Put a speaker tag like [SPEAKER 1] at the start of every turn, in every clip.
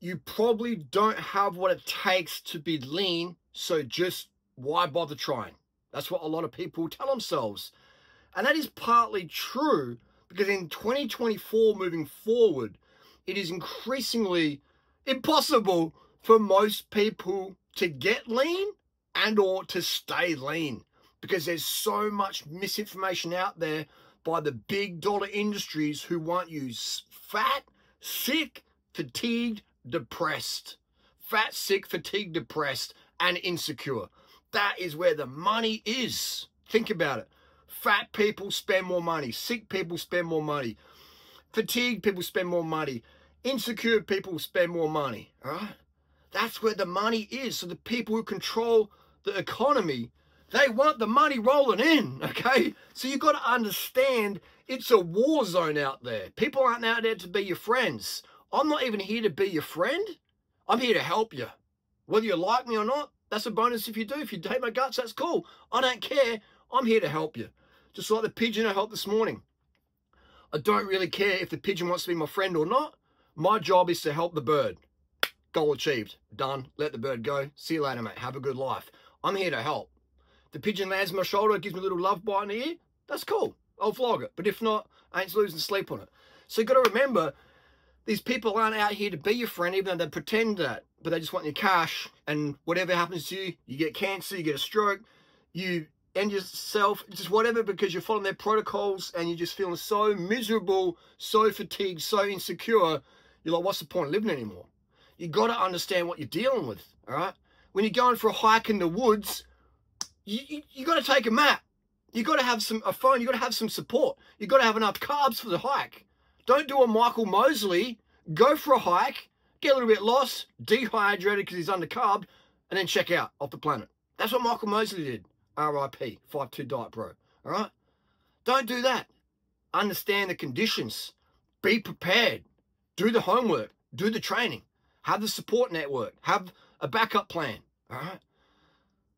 [SPEAKER 1] you probably don't have what it takes to be lean, so just why bother trying? That's what a lot of people tell themselves. And that is partly true, because in 2024 moving forward, it is increasingly impossible for most people to get lean and or to stay lean, because there's so much misinformation out there by the big dollar industries who want you fat, sick, fatigued, depressed. Fat, sick, fatigued, depressed, and insecure. That is where the money is. Think about it. Fat people spend more money. Sick people spend more money. Fatigued people spend more money. Insecure people spend more money. All right? That's where the money is. So the people who control the economy, they want the money rolling in, okay? So you've got to understand it's a war zone out there. People aren't out there to be your friends. I'm not even here to be your friend. I'm here to help you. Whether you like me or not, that's a bonus if you do. If you hate my guts, that's cool. I don't care. I'm here to help you. Just like the pigeon I helped this morning. I don't really care if the pigeon wants to be my friend or not. My job is to help the bird. Goal achieved. Done. Let the bird go. See you later, mate. Have a good life. I'm here to help. The pigeon lands on my shoulder, gives me a little love bite in the ear. That's cool. I'll flog it. But if not, I ain't losing sleep on it. So you've got to remember, these people aren't out here to be your friend, even though they pretend that. But they just want your cash. And whatever happens to you, you get cancer, you get a stroke, you end yourself, just whatever, because you're following their protocols and you're just feeling so miserable, so fatigued, so insecure. You're like, what's the point of living anymore? You got to understand what you're dealing with, all right? When you're going for a hike in the woods, you got to take a map. You got to have a phone. You got to have some support. You got to have enough carbs for the hike. Don't do a Michael Mosley. Go for a hike, get a little bit lost, dehydrated because he's undercarbed, and then check out off the planet. That's what Michael Mosley did. RIP, 5'2" diet bro. All right? Don't do that. Understand the conditions. Be prepared. Do the homework. Do the training. Have the support network. Have a backup plan. All right?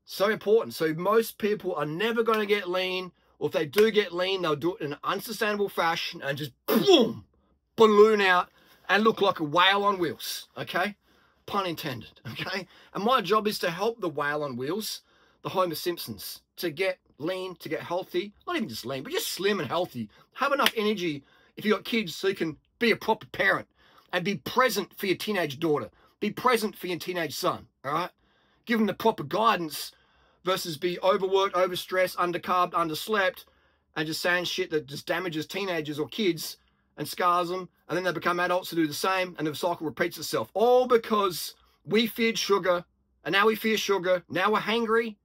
[SPEAKER 1] So important. So most people are never going to get lean, or if they do get lean, they'll do it in an unsustainable fashion and just boom, balloon out and look like a whale on wheels. Okay? Pun intended. Okay? And my job is to help the whale on wheels, the Homer Simpsons, to get lean, to get healthy. Not even just lean, but just slim and healthy. Have enough energy if you've got kids so you can be a proper parent and be present for your teenage daughter. Be present for your teenage son. All right? Give them the proper guidance versus be overworked, overstressed, undercarbed, underslept, and just saying shit that just damages teenagers or kids and scars them, and then they become adults to do the same, and the cycle repeats itself. All because we feared sugar, and now we fear sugar. Now we're hungry,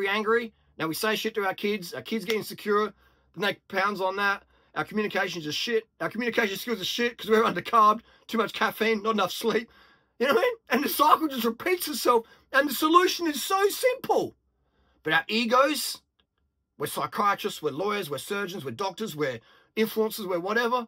[SPEAKER 1] angry. Now we say shit to our kids get insecure, then they pounds on that. Our communications are shit. Our communication skills are shit because we're undercarbed, too much caffeine, not enough sleep. You know what I mean? And the cycle just repeats itself, and the solution is so simple. But our egos, we're psychiatrists, we're lawyers, we're surgeons, we're doctors, we're influencers, we're whatever.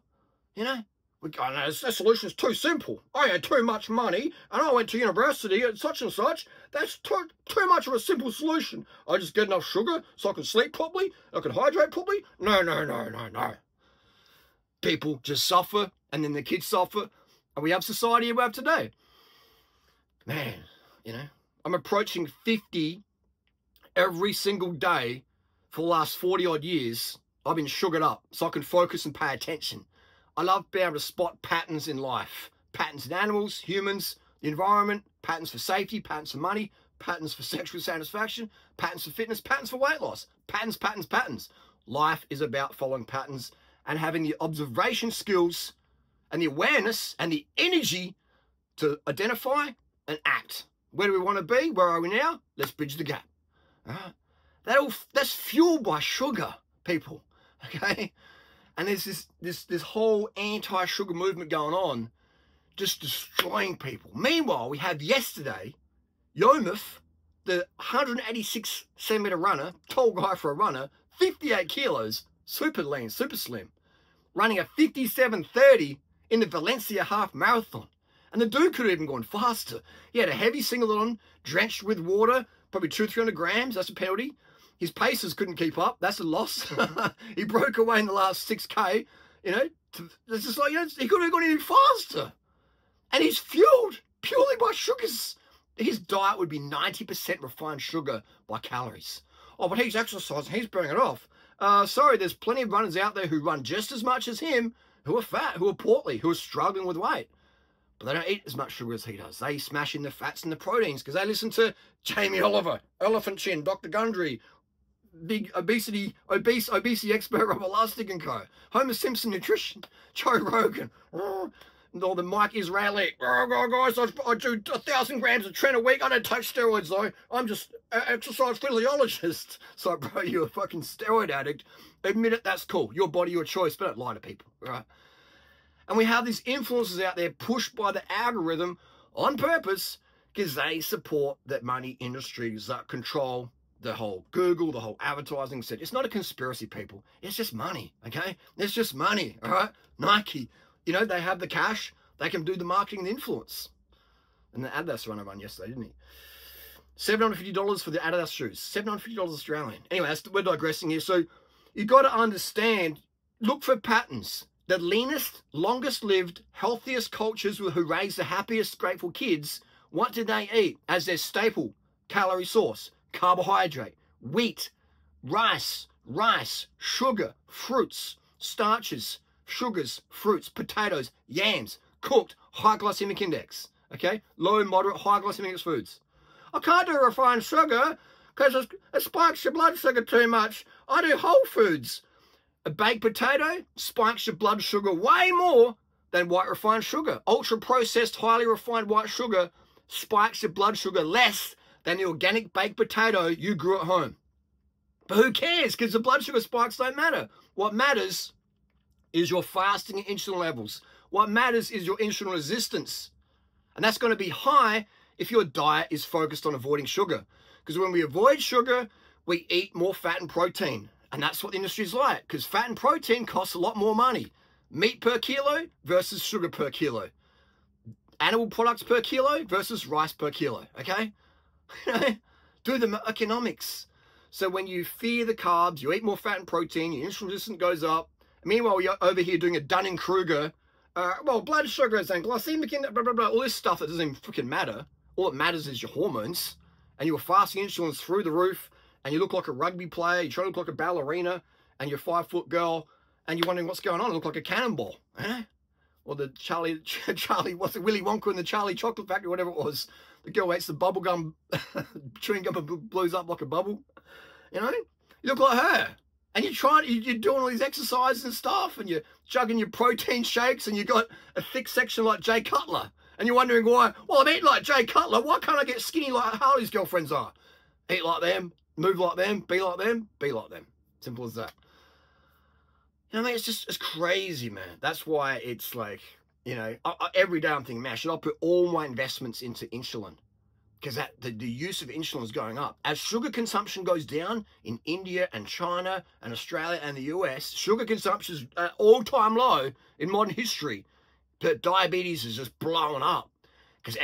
[SPEAKER 1] You know? We go, no, the solution is too simple. I had too much money, and I went to university at such and such. That's too much of a simple solution. I just get enough sugar so I can sleep properly, I can hydrate properly. No. People just suffer, and then the kids suffer, and we have society we have today. Man, you know, I'm approaching 50 every single day for the last 40 odd years. I've been sugared up so I can focus and pay attention. I love being able to spot patterns in life. Patterns in animals, humans, the environment, patterns for safety, patterns for money, patterns for sexual satisfaction, patterns for fitness, patterns for weight loss. Patterns. Life is about following patterns and having the observation skills and the awareness and the energy to identify and act. Where do we want to be? Where are we now? Let's bridge the gap. That's fueled by sugar, people. Okay? And there's this whole anti-sugar movement going on, just destroying people. Meanwhile, we have yesterday, Yomif, the 186 centimeter runner, tall guy for a runner, 58 kilos, super lean, super slim, running a 57:30 in the Valencia half marathon. And the dude could have even gone faster. He had a heavy singlet on, drenched with water, probably 200-300 grams. That's a penalty. His paces couldn't keep up. That's a loss. He broke away in the last 6K. You know, it's just like, you know, he could have gone even faster. And he's fueled purely by sugars. His diet would be 90% refined sugar by calories. Oh, but he's exercising, he's burning it off. Sorry, there's plenty of runners out there who run just as much as him, who are fat, who are portly, who are struggling with weight. But they don't eat as much sugar as he does. They smash in the fats and the proteins because they listen to Jamie Oliver, Elephant Chin, Dr. Gundry, big obesity expert Robert Lustig and co. Homer Simpson Nutrition, Joe Rogan, and all the Mike Israeli. Oh, guys, I do 1,000 grams of tren a week. I don't take steroids though. I'm just an exercise physiologist. So, bro, you're a fucking steroid addict. Admit it, that's cool. Your body, your choice. But don't lie to people, right? And we have these influencers out there pushed by the algorithm on purpose because they support that money industries that control the whole Google, the whole advertising set. It's not a conspiracy, people. It's just money, okay? It's just money, all right? Nike, you know, they have the cash. They can do the marketing and influence. And the Adidas runner run yesterday, didn't he? $750 for the Adidas shoes. $750 Australian. Anyway, we're digressing here. So you got to understand, look for patterns. The leanest, longest lived, healthiest cultures who raise the happiest, grateful kids, what did they eat as their staple calorie source? Carbohydrate, wheat, rice, sugar, fruits, starches, sugars, fruits, potatoes, yams, cooked, high glycemic index, okay? Low, moderate, high glycemic index foods. I can't do refined sugar because it spikes your blood sugar too much. I do whole foods. A baked potato spikes your blood sugar way more than white refined sugar. Ultra-processed, highly refined white sugar spikes your blood sugar less than the organic baked potato you grew at home. But who cares? Because the blood sugar spikes don't matter. What matters is your fasting and insulin levels. What matters is your insulin resistance. And that's going to be high if your diet is focused on avoiding sugar. Because when we avoid sugar, we eat more fat and protein. And that's what the industry's like, because fat and protein costs a lot more money. Meat per kilo versus sugar per kilo. Animal products per kilo versus rice per kilo, okay? Do the economics. So when you fear the carbs, you eat more fat and protein, your insulin resistance goes up. Meanwhile, you're over here doing a Dunning-Kruger, well, blood sugars and glycemic index, blah, blah, blah, all this stuff that doesn't even freaking matter. All that matters is your hormones. And your fasting insulin's through the roof. And you look like a rugby player, you try to look like a ballerina, and you're a 5-foot girl, and you're wondering what's going on. You look like a cannonball, eh? Or the Charlie, what's it, Willy Wonka in the Charlie Chocolate Factory, whatever it was. The girl eats the bubble gum, chewing gum and blows up like a bubble. You know? You look like her. And you're doing all these exercises and stuff, and you're chugging your protein shakes, and you got a thick section like Jay Cutler. And you're wondering why, well, I'm eating like Jay Cutler, why can't I get skinny like Harley's girlfriends are? Eat like them. Move like them, be like them, be like them. Simple as that. You know what I mean? It's crazy, man. That's why it's like, you know, every day I'm thinking, man, should I put all my investments into insulin? Because the use of insulin is going up. As sugar consumption goes down in India and China and Australia and the US, sugar consumption is at all-time low in modern history. But diabetes is just blowing up. Because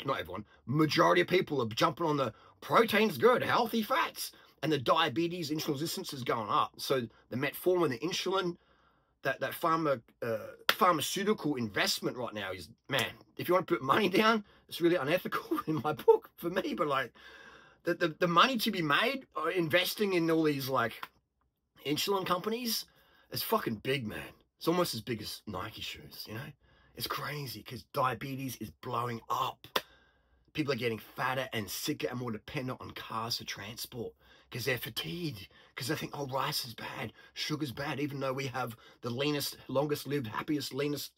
[SPEAKER 1] not everyone, majority of people are jumping on the protein's good, healthy fats, and the diabetes, insulin resistance is going up. So the metformin, the insulin, that pharmaceutical investment right now is, man, if you want to put money down, it's really unethical in my book for me. But like the money to be made investing in all these like insulin companies is fucking big, man. It's almost as big as Nike shoes, you know? It's crazy because diabetes is blowing up. People are getting fatter and sicker and more dependent on cars for transport because they're fatigued, because they think, oh, rice is bad, sugar's bad, even though we have the leanest, longest lived, happiest, leanest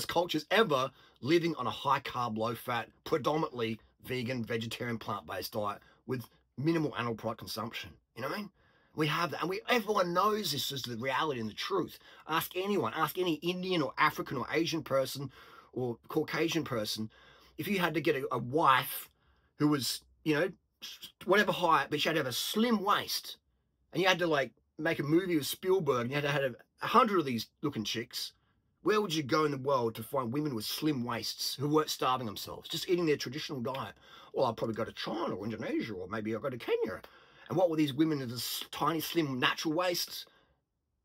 [SPEAKER 1] cultures ever living on a high carb, low fat, predominantly vegan, vegetarian, plant-based diet with minimal animal product consumption. You know what I mean? We have that, and everyone knows this is the reality and the truth. Ask anyone, ask any Indian or African or Asian person or Caucasian person, if you had to get a wife who was, you know, whatever height, but she had to have a slim waist, and you had to like make a movie with Spielberg, and you had to have 100 of these looking chicks, where would you go in the world to find women with slim waists who weren't starving themselves, just eating their traditional diet? Well, I'd probably go to China or Indonesia, or maybe I'll go to Kenya. And what would these women with this tiny, slim, natural waists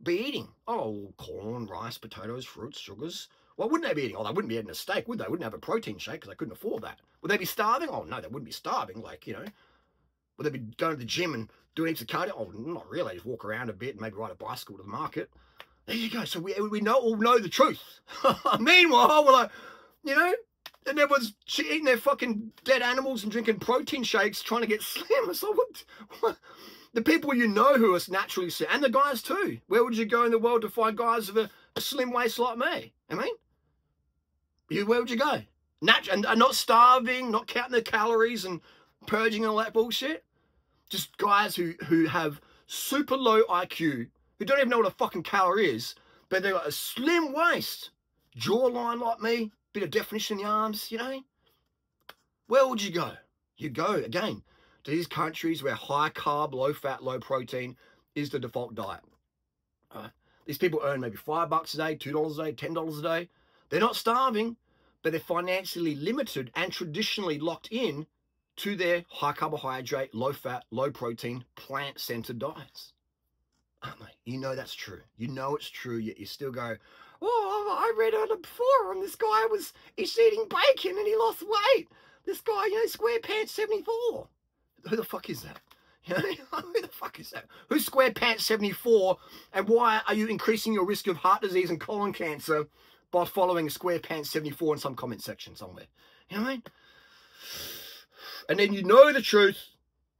[SPEAKER 1] be eating? Oh, corn, rice, potatoes, fruits, sugars. Well, wouldn't they be eating? Oh, they wouldn't be eating a steak, would they? Wouldn't have a protein shake because they couldn't afford that. Would they be starving? Oh, no, they wouldn't be starving. Like, you know, would they be going to the gym and doing heaps of cardio? Oh, not really. Just walk around a bit and maybe ride a bicycle to the market. There you go. So we all know the truth. Meanwhile, we're like, you know, and everyone's eating their fucking dead animals and drinking protein shakes trying to get slim. So what? The people you know who are naturally slim, and the guys too. Where would you go in the world to find guys of a slim waist like me? I mean, where would you go? And not starving, not counting their calories and purging and all that bullshit. Just guys who have super low IQ, who don't even know what a fucking calorie is, but they've got a slim waist, jawline like me, bit of definition in the arms, you know. Where would you go? You go, again, to these countries where high carb, low fat, low protein is the default diet. These people earn maybe $5 a day, $2 a day, $10 a day. They're not starving, but they're financially limited and traditionally locked in to their high carbohydrate, low fat, low protein, plant-centered diets. Aren't they? You know that's true. You know it's true, yet you still go, oh, I read on it before, and this guy he's eating bacon and he lost weight. This guy, you know, SquarePants 74. Who the fuck is that? You know, who the fuck is that? Who's SquarePants 74, and why are you increasing your risk of heart disease and colon cancer by following SquarePants 74 in some comment section somewhere? You know what I mean? And then you know the truth,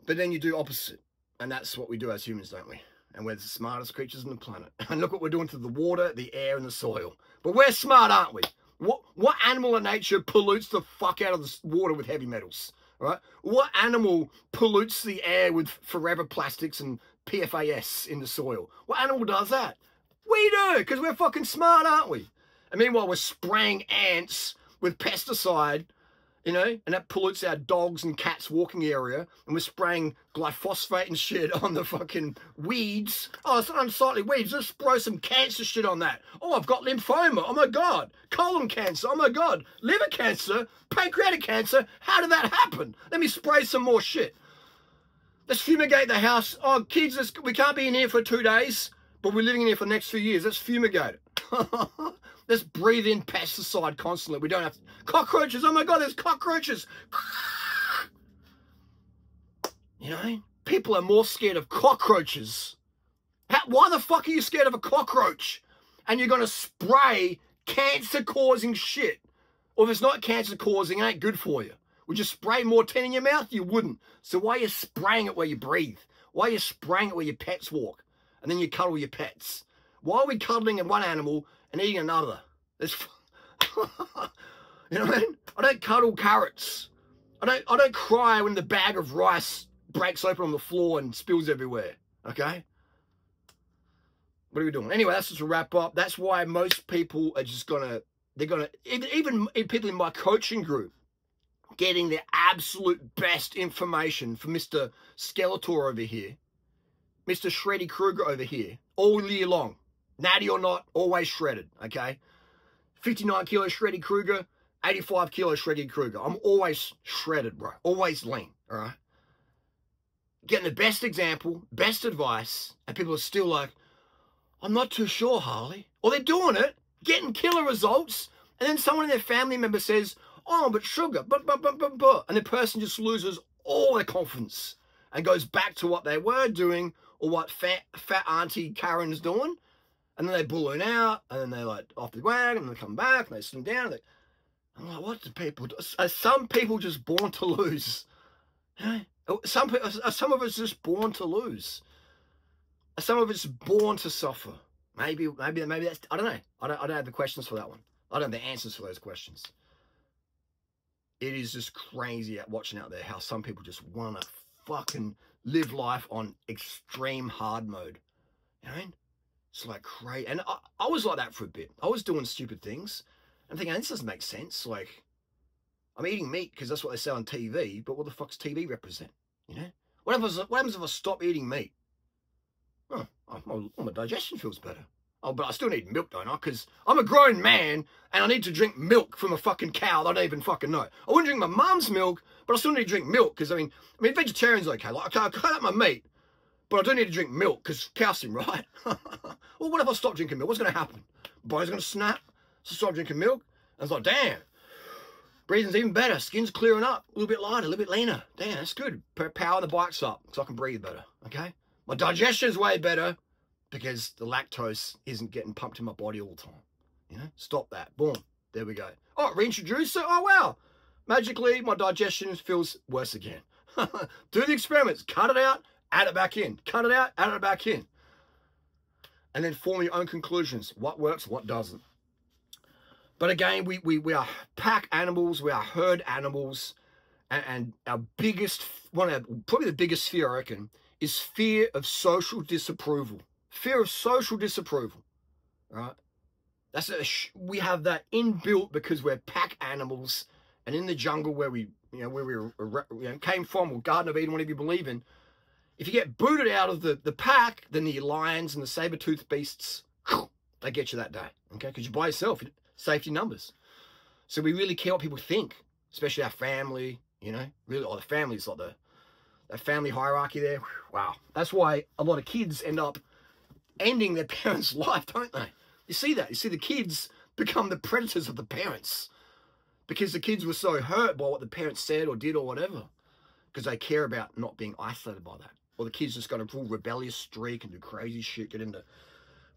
[SPEAKER 1] but then you do opposite. And that's what we do as humans, don't we? And we're the smartest creatures on the planet. And look what we're doing to the water, the air, and the soil. But we're smart, aren't we? What animal in nature pollutes the fuck out of the water with heavy metals? Right? What animal pollutes the air with forever plastics and PFAS in the soil? What animal does that? We do, because we're fucking smart, aren't we? And meanwhile, we're spraying ants with pesticide, you know, and that pollutes our dogs and cats' walking area, and we're spraying glyphosate and shit on the fucking weeds. Oh, it's not unsightly weeds. Let's spray some cancer shit on that. Oh, I've got lymphoma. Oh my God. Colon cancer. Oh my God. Liver cancer. Pancreatic cancer. How did that happen? Let me spray some more shit. Let's fumigate the house. Oh, kids, we can't be in here for 2 days, but we're living in here for the next few years. Let's fumigate it. Let's breathe in pesticide constantly. We don't have to. Cockroaches. Oh my God, there's cockroaches. You know, people are more scared of cockroaches. Why the fuck are you scared of a cockroach? And you're going to spray cancer-causing shit. Or if it's not cancer-causing, it ain't good for you. Would you spray Mortein in your mouth? You wouldn't. So why are you spraying it where you breathe? Why are you spraying it where your pets walk? And then you cuddle your pets. Why are we cuddling in one animal and eating another? You know what I mean? I don't cuddle carrots. I don't cry when the bag of rice breaks open on the floor and spills everywhere. Okay? What are we doing? Anyway, that's just a wrap up. That's why most people are just even people in my coaching group, getting the absolute best information from Mr. Skeletor over here, Mr. Shreddy Krueger over here, all year long. Natty or not, always shredded, okay? 59 kilo Shreddy Krueger, 85 kilo Shreddy Krueger. I'm always shredded, bro. Always lean, all right? Getting the best example, best advice, and people are still like, I'm not too sure, Harley. Or they're doing it, getting killer results, and then someone in their family member says, oh, but sugar, and the person just loses all their confidence and goes back to what they were doing or what fat Auntie Karen's doing. And then they balloon out, and then they're like off the wagon, and they come back, and they slim down. I'm like, what do people do? Are some people just born to lose? You know? Some of us just born to lose. Are some of us born to suffer? Maybe that's, I don't know. I don't have the questions for that one. I don't have the answers for those questions. It is just crazy watching out there how some people just want to fucking live life on extreme hard mode. You know what I mean? It's like crazy. And I was like that for a bit. I was doing stupid things and thinking, this doesn't make sense. Like, I'm eating meat because that's what they say on TV, but what the fuck's TV represent? You know? What happens if I stop eating meat? Oh, my digestion feels better. Oh, but I still need milk, don't I? Because I'm a grown man and I need to drink milk from a fucking cow that I don't even fucking know. I wouldn't drink my mum's milk, but I still need to drink milk because, I mean, vegetarian's okay. Like, I cut out my meat, but I do need to drink milk because calcium, right? Well, what if I stop drinking milk? What's going to happen? My body's going to snap? So I started drinking milk. I was like, damn, breathing's even better. Skin's clearing up. A little bit lighter, a little bit leaner. Damn, that's good. Power the bikes up so I can breathe better, okay? My digestion's way better because the lactose isn't getting pumped in my body all the time. You know, stop that. Boom. There we go. Oh, reintroduce it. Oh, wow. Magically, my digestion feels worse again. Do the experiments. Cut it out, add it back in. Cut it out, add it back in. And then form your own conclusions. What works, what doesn't. But again, we are pack animals. We are herd animals. And our biggest, probably the biggest fear, I reckon, is fear of social disapproval. Fear of social disapproval, right? We have that inbuilt because we're pack animals, and in the jungle where we came from, or Garden of Eden, whatever you believe in, if you get booted out of the pack, then the lions and the saber-toothed beasts, they get you that day, okay? Because you're by yourself, safety numbers. So we really care what people think, especially our family, you know, really, or the family's like that family hierarchy there. Wow, that's why a lot of kids end up ending their parents' life, don't they? You see that? You see the kids become the predators of the parents because the kids were so hurt by what the parents said or did or whatever, because they care about not being isolated by that. Or the kids just got a full rebellious streak and do crazy shit, get into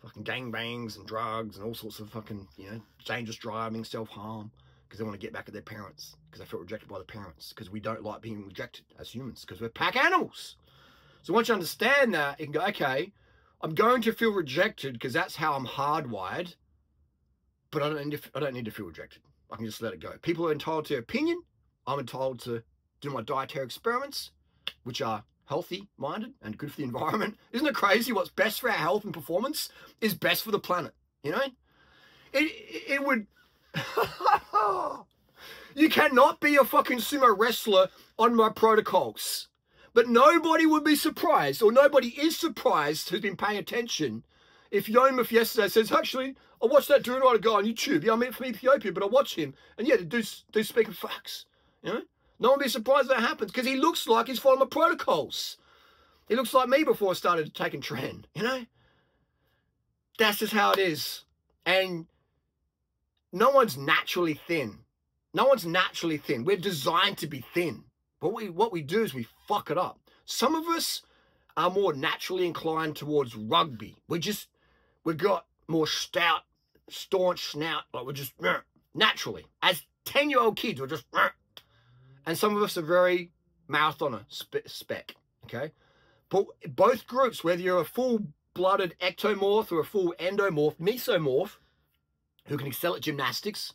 [SPEAKER 1] fucking gangbangs and drugs and all sorts of fucking, you know, dangerous driving, self-harm, because they want to get back at their parents, because they felt rejected by the parents, because we don't like being rejected as humans, because we're pack animals. So once you understand that, you can go, okay, I'm going to feel rejected because that's how I'm hardwired, but I don't need to feel rejected. I can just let it go. People are entitled to their opinion. I'm entitled to do my dietary experiments, which are healthy-minded and good for the environment. Isn't it crazy? What's best for our health and performance is best for the planet, you know? It would... You cannot be a fucking sumo wrestler on my protocols. But nobody would be surprised, or nobody is surprised who's been paying attention, if Yomif yesterday says, actually, I watched that Durinata guy on YouTube. Yeah, I'm from Ethiopia, but I watch him. And yeah, they do speak of facts. You know? No one would be surprised that happens, because he looks like he's following my protocols. He looks like me before I started taking trend, you know? That's just how it is. And no one's naturally thin. No one's naturally thin. We're designed to be thin. But what we do is we fuck it up. Some of us are more naturally inclined towards rugby. We've got more stout, staunch snout. Like we're just naturally. As 10-year-old kids, we're just. And some of us are very marathoner spec. Okay, but both groups, whether you're a full-blooded ectomorph or a full endomorph, mesomorph, who can excel at gymnastics,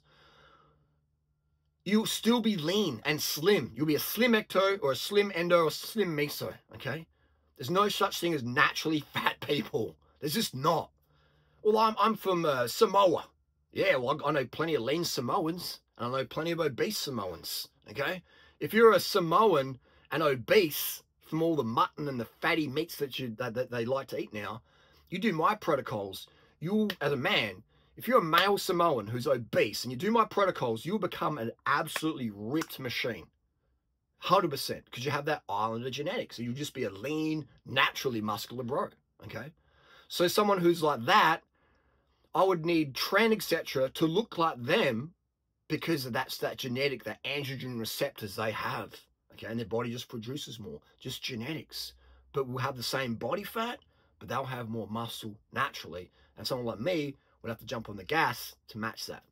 [SPEAKER 1] you'll still be lean and slim. You'll be a slim ecto or a slim endo or a slim meso, okay? There's no such thing as naturally fat people. There's just not. Well, I'm from Samoa. Yeah, well, I know plenty of lean Samoans, and I know plenty of obese Samoans, okay? If you're a Samoan and obese from all the mutton and the fatty meats that they like to eat now, you do my protocols, you'll, as a man, if you're a male Samoan who's obese and you do my protocols, you'll become an absolutely ripped machine. 100%. Because you have that islander genetics. So you'll just be a lean, naturally muscular bro. Okay? So someone who's like that, I would need tren, etc. to look like them because that's that genetic, that androgen receptors they have. Okay? And their body just produces more. Just genetics. But we'll have the same body fat, but they'll have more muscle naturally. And someone like me would have to jump on the gas to match that.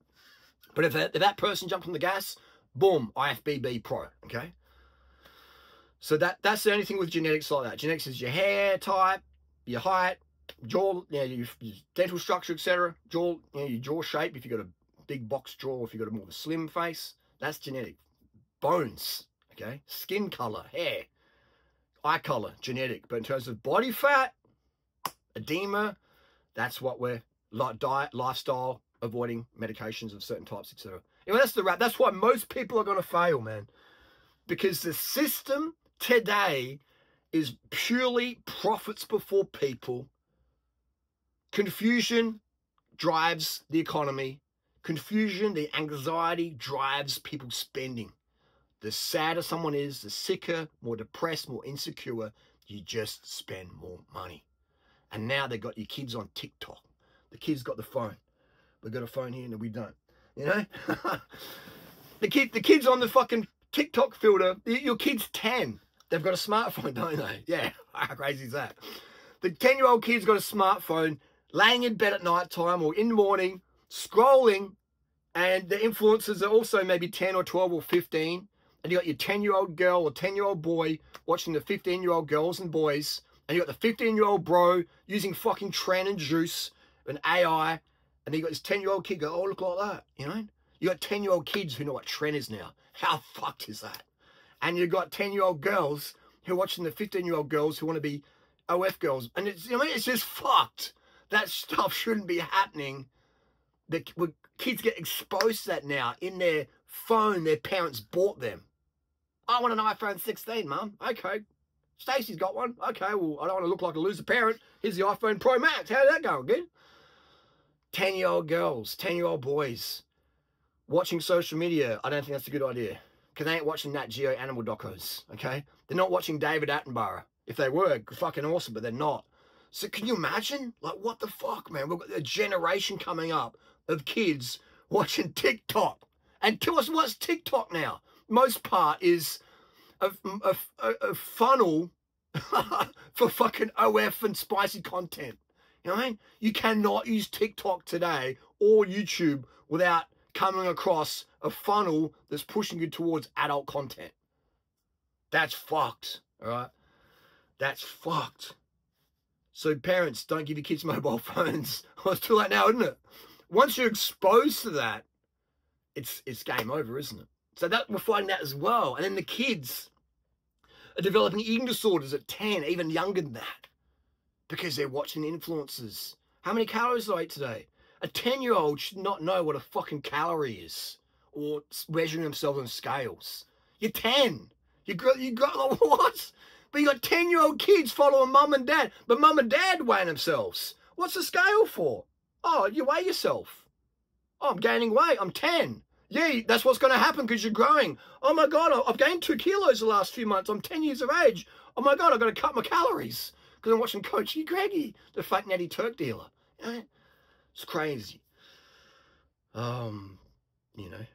[SPEAKER 1] But if that person jumped on the gas, boom, IFBB pro, okay? So that's the only thing with genetics like that. Genetics is your hair type, your height, jaw, you know, your dental structure, etc. Jaw, you know, your jaw shape, if you've got a big box jaw, if you've got a more of a slim face, that's genetic. Bones, okay? Skin color, hair, eye color, genetic. But in terms of body fat, edema, that's what we're like diet, lifestyle, avoiding medications of certain types, etc. Anyway, that's the wrap. That's why most people are going to fail, man. Because the system today is purely profits before people. Confusion drives the economy. Confusion, the anxiety drives people's spending. The sadder someone is, the sicker, more depressed, more insecure, you just spend more money. And now they've got your kids on TikTok. The kids got the phone. we've got a phone here, and we don't. You know? The kid's on the fucking TikTok filter. Your kid's 10. They've got a smartphone, don't they? Yeah, how crazy is that? The 10-year-old kid's got a smartphone, laying in bed at night time or in the morning, scrolling, and the influencers are also maybe 10 or 12 or 15. And you got your 10-year-old girl or 10-year-old boy watching the 15-year-old girls and boys. And you got the 15-year-old bro using fucking Tran and Juice and AI. And then you got this 10-year-old kid go, oh, look like that, you know? You got 10-year-old kids who know what Tran is now. How fucked is that? And you got 10-year-old girls who are watching the 15-year-old girls who want to be OF girls. And it's, you know, it's just fucked. That stuff shouldn't be happening. Kids get exposed to that now in their phone their parents bought them. I want an iPhone 16, Mum. Okay. Stacey's got one. Okay, well, I don't want to look like a loser parent. Here's the iPhone Pro Max. How's that going? Good? 10-year-old girls, 10-year-old boys watching social media. I don't think that's a good idea. Because they ain't watching Nat Geo animal docos, okay? They're not watching David Attenborough. If they were, fucking awesome, but they're not. So can you imagine? Like, what the fuck, man? We've got a generation coming up of kids watching TikTok. And to us, what's TikTok now? Most part is a funnel for fucking OF and spicy content. You know what I mean? You cannot use TikTok today or YouTube without coming across a funnel that's pushing you towards adult content. That's fucked, all right? That's fucked. So parents, don't give your kids mobile phones. Oh, it's too late now, isn't it? Once you're exposed to that, it's game over, isn't it? So that we're finding that as well. And then the kids are developing eating disorders at 10, even younger than that, because they're watching influencers. How many calories did I eat today? A 10-year-old should not know what a fucking calorie is or measuring themselves on scales. You're 10. You got like, what? But you got 10-year-old kids following mum and dad, but mum and dad weighing themselves. What's the scale for? Oh, you weigh yourself. Oh, I'm gaining weight. I'm 10. Yeah, that's what's going to happen because you're growing. Oh my God, I've gained 2 kilos the last few months. I'm 10 years of age. Oh my God, I've got to cut my calories because I'm watching Coachy Greggy, the fake Natty Turk dealer. You know? It's crazy. You know,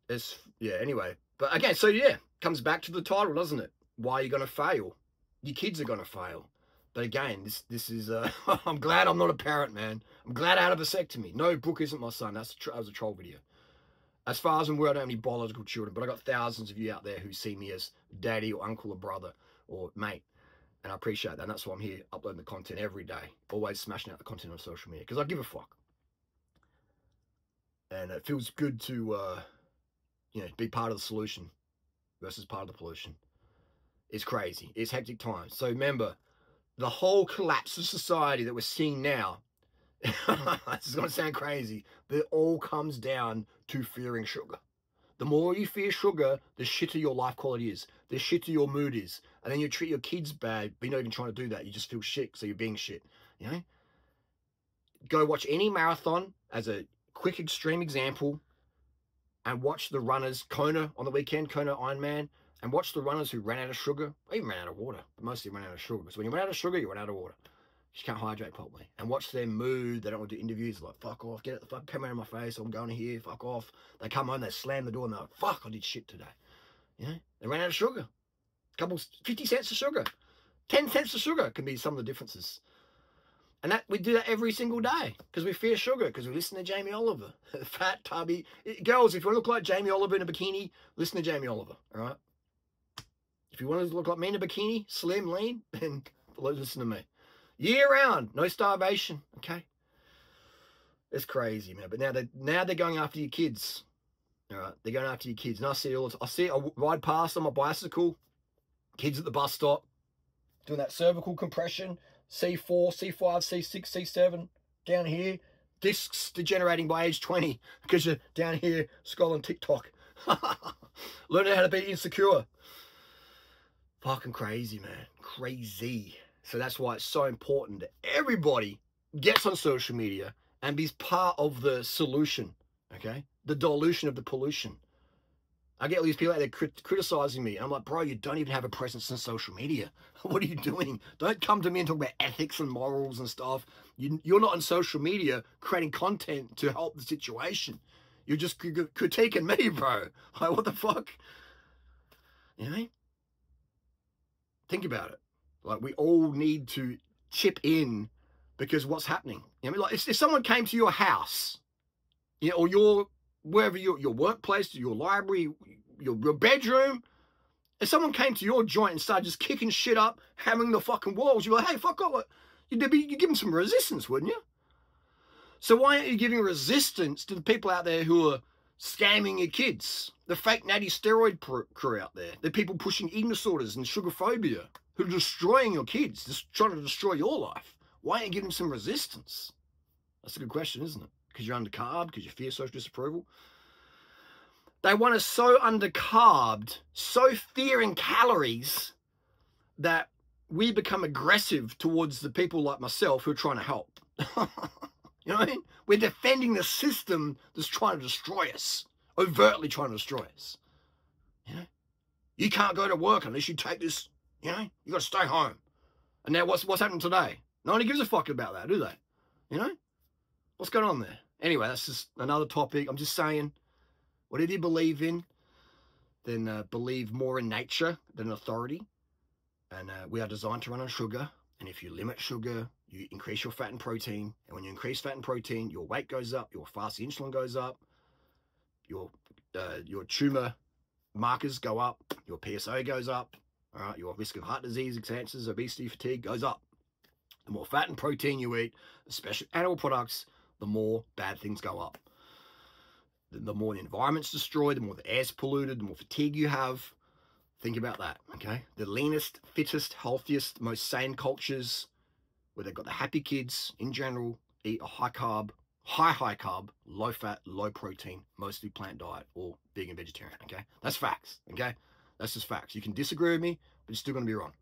[SPEAKER 1] it's, yeah, anyway. But again, so yeah, comes back to the title, doesn't it? Why are you going to fail? Your kids are going to fail. But again, this is, I'm glad I'm not a parent, man. I'm glad I had a vasectomy. No, Brooke isn't my son. That was a troll video. As far as I'm aware, I don't have any biological children, but I got thousands of you out there who see me as daddy or uncle or brother or mate. And I appreciate that. And that's why I'm here uploading the content every day. Always smashing out the content on social media. Because I give a fuck. And it feels good to, you know, be part of the solution versus part of the pollution. It's crazy. It's hectic times. So remember, the whole collapse of society that we're seeing now, this is going to sound crazy, but it all comes down to fearing sugar. The more you fear sugar, the shitter your life quality is. The shitter your mood is. And then you treat your kids bad, but you're not even trying to do that. You just feel shit, so you're being shit. You know? Go watch any marathon as a quick extreme example and watch the runners, Kona on the weekend, Kona Ironman, and watch the runners who ran out of sugar, or even ran out of water, but mostly ran out of sugar. So when you run out of sugar, you run out of water. You just can't hydrate properly. And watch their mood. They don't want to do interviews. Like, fuck off, get the fucking camera in my face, I'm going here, fuck off. They come home, they slam the door, and they're like, fuck, I did shit today. You know? They ran out of sugar. A couple, 50 cents of sugar. 10 cents of sugar can be some of the differences. And that we do that every single day because we fear sugar, because we listen to Jamie Oliver. Fat, tubby. Girls, if you want to look like Jamie Oliver in a bikini, listen to Jamie Oliver, all right? If you want to look like me in a bikini, slim, lean, then listen to me. Year round, no starvation, okay? It's crazy, man. But now they're going after your kids, all right? They're going after your kids. And I see I ride past on my bicycle, kids at the bus stop, doing that cervical compression, C4, C5, C6, C7, down here, discs degenerating by age 20 because you're down here scrolling TikTok. Learning how to be insecure. Fucking crazy, man. Crazy. So that's why it's so important that everybody gets on social media and be part of the solution, okay? The dilution of the pollution. I get all these people out there criticizing me. And I'm like, bro, you don't even have a presence in social media. What are you doing? Don't come to me and talk about ethics and morals and stuff. You're not on social media creating content to help the situation. You're just critiquing me, bro. Like, what the fuck? You know? Think about it. Like, we all need to chip in because what's happening? You know, I mean, like, if someone came to your house, you know, or your wherever your workplace, your library, your bedroom, if someone came to your joint and started just kicking shit up, hammering the fucking walls, you're like, hey, fuck off. You'd give them some resistance, wouldn't you? So why aren't you giving resistance to the people out there who are scamming your kids? The fake natty steroid crew out there. The people pushing eating disorders and sugar phobia who are destroying your kids, just trying to destroy your life. Why aren't you giving them some resistance? That's a good question, isn't it? Because you're undercarbed, because you fear social disapproval. They want us so undercarbed, so fearing calories, that we become aggressive towards the people like myself who are trying to help. You know what I mean? We're defending the system that's trying to destroy us, overtly trying to destroy us. You know, you can't go to work unless you take this. You know, you got to stay home. And now what's happening today? No one gives a fuck about that, do they? You know, what's going on there? Anyway, that's just another topic. I'm just saying, whatever you believe in, then believe more in nature than authority. And we are designed to run on sugar. And if you limit sugar, you increase your fat and protein. And when you increase fat and protein, your weight goes up, your fasting insulin goes up, your tumor markers go up, your PSA goes up, all right, your risk of heart disease, cancers, obesity, fatigue goes up. The more fat and protein you eat, especially animal products, the more bad things go up. The more the environment's destroyed, the more the air's polluted, the more fatigue you have. Think about that, okay? The leanest, fittest, healthiest, most sane cultures, where they've got the happy kids in general, eat a high carb, low fat, low protein, mostly plant diet, or vegan, vegetarian, okay? That's facts, okay? That's just facts. You can disagree with me, but you're still going to be wrong.